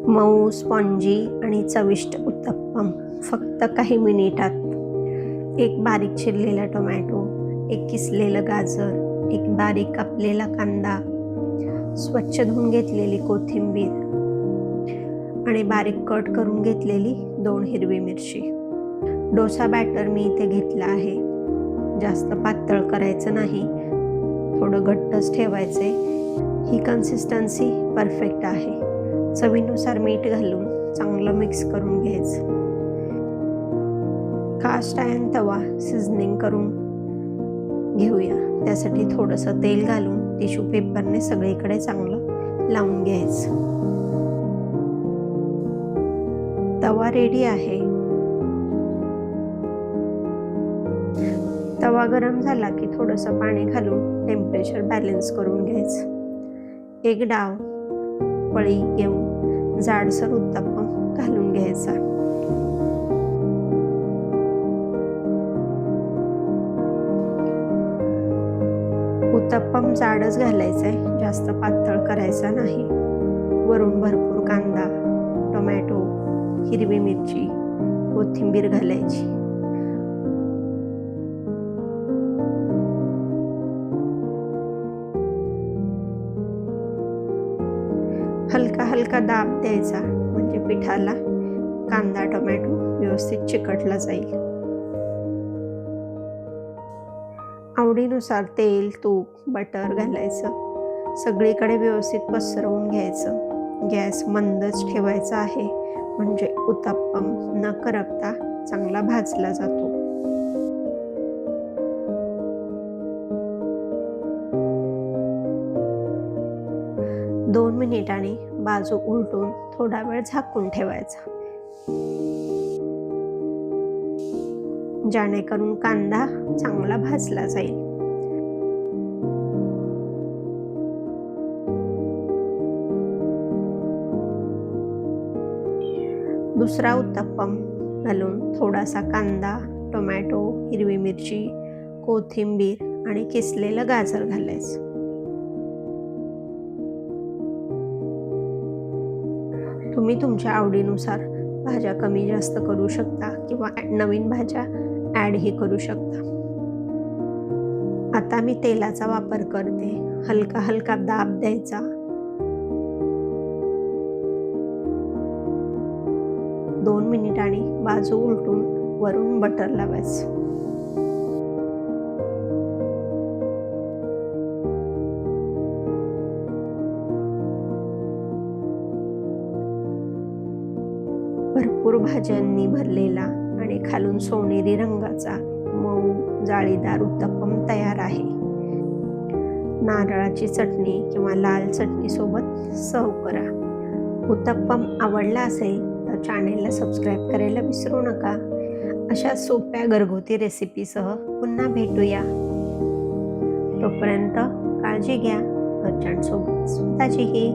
मऊ, स्पॉन्जी आणि चविष्ट उत्तप्पम फक्त काही मिनिटात. एक बारीक चिरलेला टोमॅटो, एक किसलेलं गाजर, एक बारीक कापलेला कांदा, स्वच्छ धुवून घेतलेली कोथिंबीर आणि बारीक कट करून घेतलेली 2 हिरवी मिरची. डोसा बॅटर मी इथे घेतला आहे. जास्त पातळ करायचं नाही, थोडं घट्टच ठेवायचे. ही कन्सिस्टन्सी परफेक्ट आहे. चवीनुसार मीठ घालून चांगलं मिक्स करून घ्यायचं. कास्ट आयर्न तवा सिझनिंग करून घेऊया. त्यासाठी थोडंसं तेल घालून टिश्यू पेपरने सगळीकडे चांगलं लावून घ्यायचं. तवा रेडी आहे. तवा गरम झाला की थोडंसं पाणी घालून टेम्परेचर बॅलन्स करून घ्यायचं. एक डाव पळी घेऊन जाडसर उत्तप्पम घालून घ्यायचा. उत्तप्पम जाडच घालायचंय, जास्त पातळ करायचा नाही. वरून भरपूर कांदा, टोमॅटो, हिरवी मिरची, कोथिंबीर घालायची. हलका हलका दाब द्यायचा, म्हणजे पिठाला कांदा टोमॅटो व्यवस्थित चिकटला जाईल. आवडीनुसार तेल, तूप, बटर घालायचं. सगळीकडे व्यवस्थित पसरवून घ्यायचं. गॅस मंदच ठेवायचा आहे, म्हणजे उत्तप्पम न करपता चांगला भाजला जातो. दोन मिनिटांनी बाजू उलटून थोडा वेळ झाकून ठेवायचा, जेणेकरून कांदा चांगला भाजला जाईल. दुसरा उत्तप्पम घालून थोडासा कांदा, टोमॅटो, हिरवी मिरची, कोथिंबीर आणि किसलेलं गाजर घालायचं. तुम्ही तुमच्या आवडीनुसार भाज्या कमी जास्त करू शकता किंवा नवीन भाज्या ॲडही करू शकता. आता मी तेलाचा वापर करते. हलका हलका दाब द्यायचा. 2 मिनिटांनी बाजू उलटून वरून बटर लावायचं. भरपूर भाज्यांनी भरलेला आणि खालून सोनेरी रंगाचा मऊ जाळीदार उत्तप्पम तयार आहे. नारळाची चटणी किंवा लाल चटणी सोबत सर्व करा. उत्तप्पम आवडला असेल तर चॅनेलला सबस्क्राईब करायला विसरू नका. अशा सोप्या घरगुती रेसिपीसह पुन्हा भेटूया. तोपर्यंत काळजी घ्या. घरच्यांसोबत स्वतःचीही.